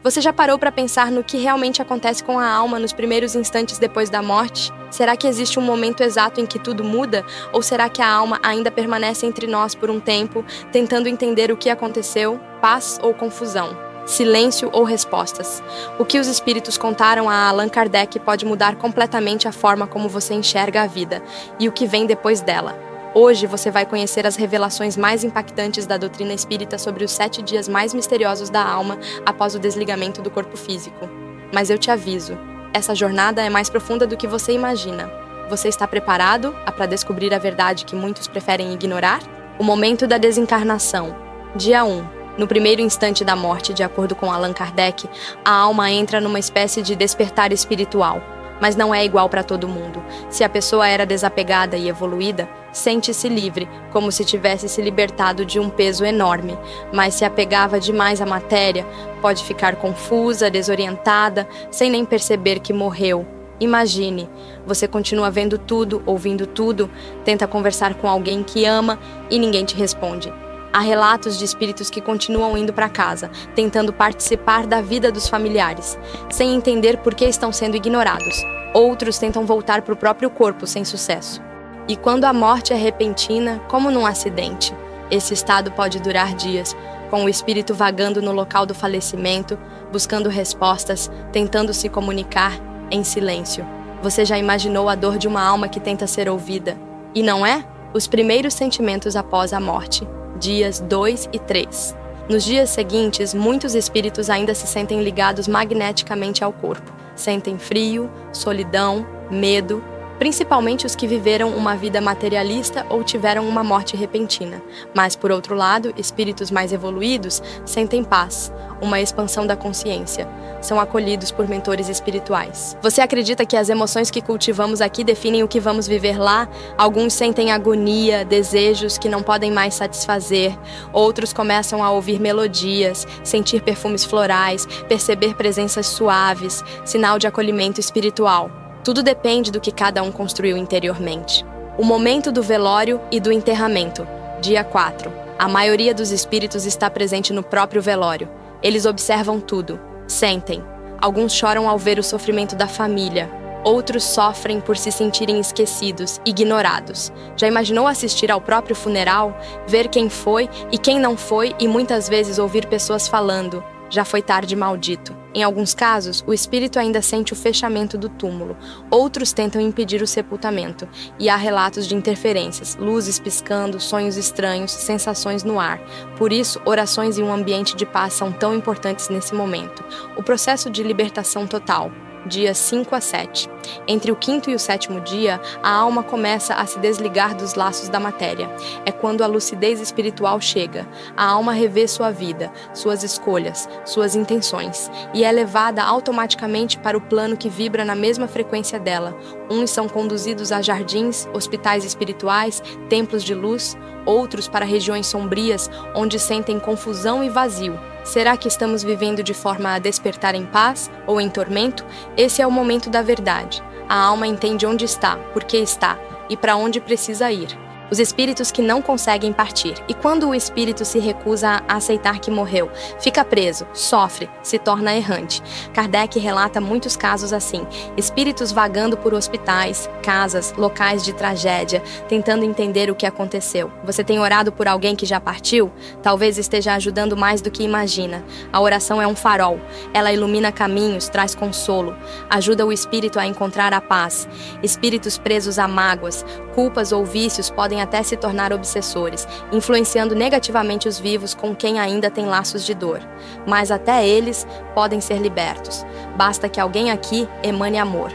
Você já parou para pensar no que realmente acontece com a alma nos primeiros instantes depois da morte? Será que existe um momento exato em que tudo muda? Ou será que a alma ainda permanece entre nós por um tempo, tentando entender o que aconteceu? Paz ou confusão? Silêncio ou respostas? O que os espíritos contaram a Allan Kardec pode mudar completamente a forma como você enxerga a vida e o que vem depois dela. Hoje você vai conhecer as revelações mais impactantes da doutrina espírita sobre os 7 dias mais misteriosos da alma após o desligamento do corpo físico. Mas eu te aviso, essa jornada é mais profunda do que você imagina. Você está preparado para descobrir a verdade que muitos preferem ignorar? O momento da desencarnação. Dia 1. No primeiro instante da morte, de acordo com Allan Kardec, a alma entra numa espécie de despertar espiritual. Mas não é igual para todo mundo. Se a pessoa era desapegada e evoluída, sente-se livre, como se tivesse se libertado de um peso enorme. Mas se apegava demais à matéria, pode ficar confusa, desorientada, sem nem perceber que morreu. Imagine, você continua vendo tudo, ouvindo tudo, tenta conversar com alguém que ama e ninguém te responde. Há relatos de espíritos que continuam indo para casa, tentando participar da vida dos familiares, sem entender por que estão sendo ignorados. Outros tentam voltar para o próprio corpo sem sucesso. E quando a morte é repentina, como num acidente, esse estado pode durar dias, com o espírito vagando no local do falecimento, buscando respostas, tentando se comunicar em silêncio. Você já imaginou a dor de uma alma que tenta ser ouvida? E não é? Os primeiros sentimentos após a morte. Dias 2 e 3. Nos dias seguintes, muitos espíritos ainda se sentem ligados magneticamente ao corpo. Sentem frio, solidão, medo, principalmente os que viveram uma vida materialista ou tiveram uma morte repentina. Mas, por outro lado, espíritos mais evoluídos sentem paz, uma expansão da consciência. São acolhidos por mentores espirituais. Você acredita que as emoções que cultivamos aqui definem o que vamos viver lá? Alguns sentem agonia, desejos que não podem mais satisfazer. Outros começam a ouvir melodias, sentir perfumes florais, perceber presenças suaves, sinal de acolhimento espiritual. Tudo depende do que cada um construiu interiormente. O momento do velório e do enterramento. Dia 4. A maioria dos espíritos está presente no próprio velório. Eles observam tudo, sentem. Alguns choram ao ver o sofrimento da família. Outros sofrem por se sentirem esquecidos, ignorados. Já imaginou assistir ao próprio funeral? Ver quem foi e quem não foi e muitas vezes ouvir pessoas falando: "Já foi tarde, maldito". Em alguns casos, o espírito ainda sente o fechamento do túmulo. Outros tentam impedir o sepultamento. E há relatos de interferências, luzes piscando, sonhos estranhos, sensações no ar. Por isso, orações e um ambiente de paz são tão importantes nesse momento. O processo de libertação total. Dias 5 a 7. Entre o 5º e o 7º dia, a alma começa a se desligar dos laços da matéria. É quando a lucidez espiritual chega. A alma revê sua vida, suas escolhas, suas intenções, e é levada automaticamente para o plano que vibra na mesma frequência dela. Uns são conduzidos a jardins, hospitais espirituais, templos de luz, outros para regiões sombrias, onde sentem confusão e vazio. Será que estamos vivendo de forma a despertar em paz ou em tormento? Esse é o momento da verdade. A alma entende onde está, por que está e para onde precisa ir. Os espíritos que não conseguem partir. E quando o espírito se recusa a aceitar que morreu, fica preso, sofre, se torna errante. Kardec relata muitos casos assim: espíritos vagando por hospitais, casas, locais de tragédia, tentando entender o que aconteceu. Você tem orado por alguém que já partiu? Talvez esteja ajudando mais do que imagina. A oração é um farol. Ela ilumina caminhos, traz consolo, ajuda o espírito a encontrar a paz. Espíritos presos a mágoas, culpas ou vícios podem até se tornar obsessores, influenciando negativamente os vivos com quem ainda tem laços de dor. Mas até eles podem ser libertos. Basta que alguém aqui emane amor,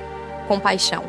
compaixão,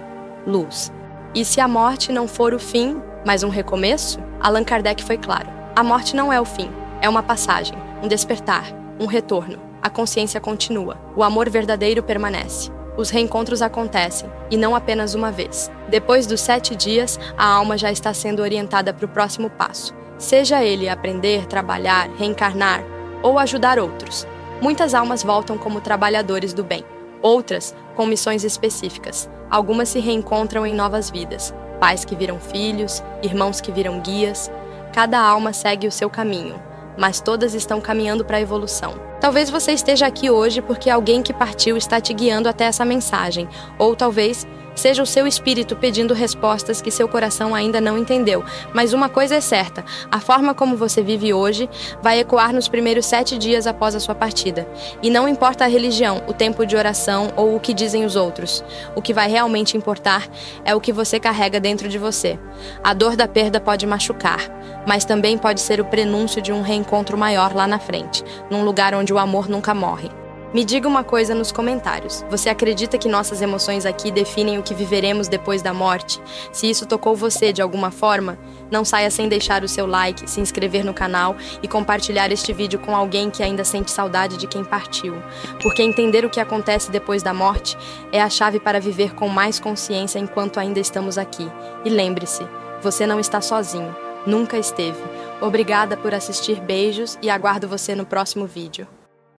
luz. E se a morte não for o fim, mas um recomeço? Allan Kardec foi claro. A morte não é o fim, é uma passagem, um despertar, um retorno. A consciência continua, o amor verdadeiro permanece. Os reencontros acontecem, e não apenas uma vez. Depois dos 7 dias, a alma já está sendo orientada para o próximo passo. Seja ele aprender, trabalhar, reencarnar ou ajudar outros. Muitas almas voltam como trabalhadores do bem, outras com missões específicas. Algumas se reencontram em novas vidas. Pais que viram filhos, irmãos que viram guias. Cada alma segue o seu caminho, mas todas estão caminhando para a evolução. Talvez você esteja aqui hoje porque alguém que partiu está te guiando até essa mensagem, ou talvez seja o seu espírito pedindo respostas que seu coração ainda não entendeu. Mas uma coisa é certa, a forma como você vive hoje vai ecoar nos primeiros 7 dias após a sua partida. E não importa a religião, o tempo de oração ou o que dizem os outros. O que vai realmente importar é o que você carrega dentro de você. A dor da perda pode machucar, mas também pode ser o prenúncio de um reencontro maior lá na frente, num lugar onde o amor nunca morre. Me diga uma coisa nos comentários. Você acredita que nossas emoções aqui definem o que viveremos depois da morte? Se isso tocou você de alguma forma, não saia sem deixar o seu like, se inscrever no canal e compartilhar este vídeo com alguém que ainda sente saudade de quem partiu. Porque entender o que acontece depois da morte é a chave para viver com mais consciência enquanto ainda estamos aqui. E lembre-se, você não está sozinho. Nunca esteve. Obrigada por assistir, beijos e aguardo você no próximo vídeo.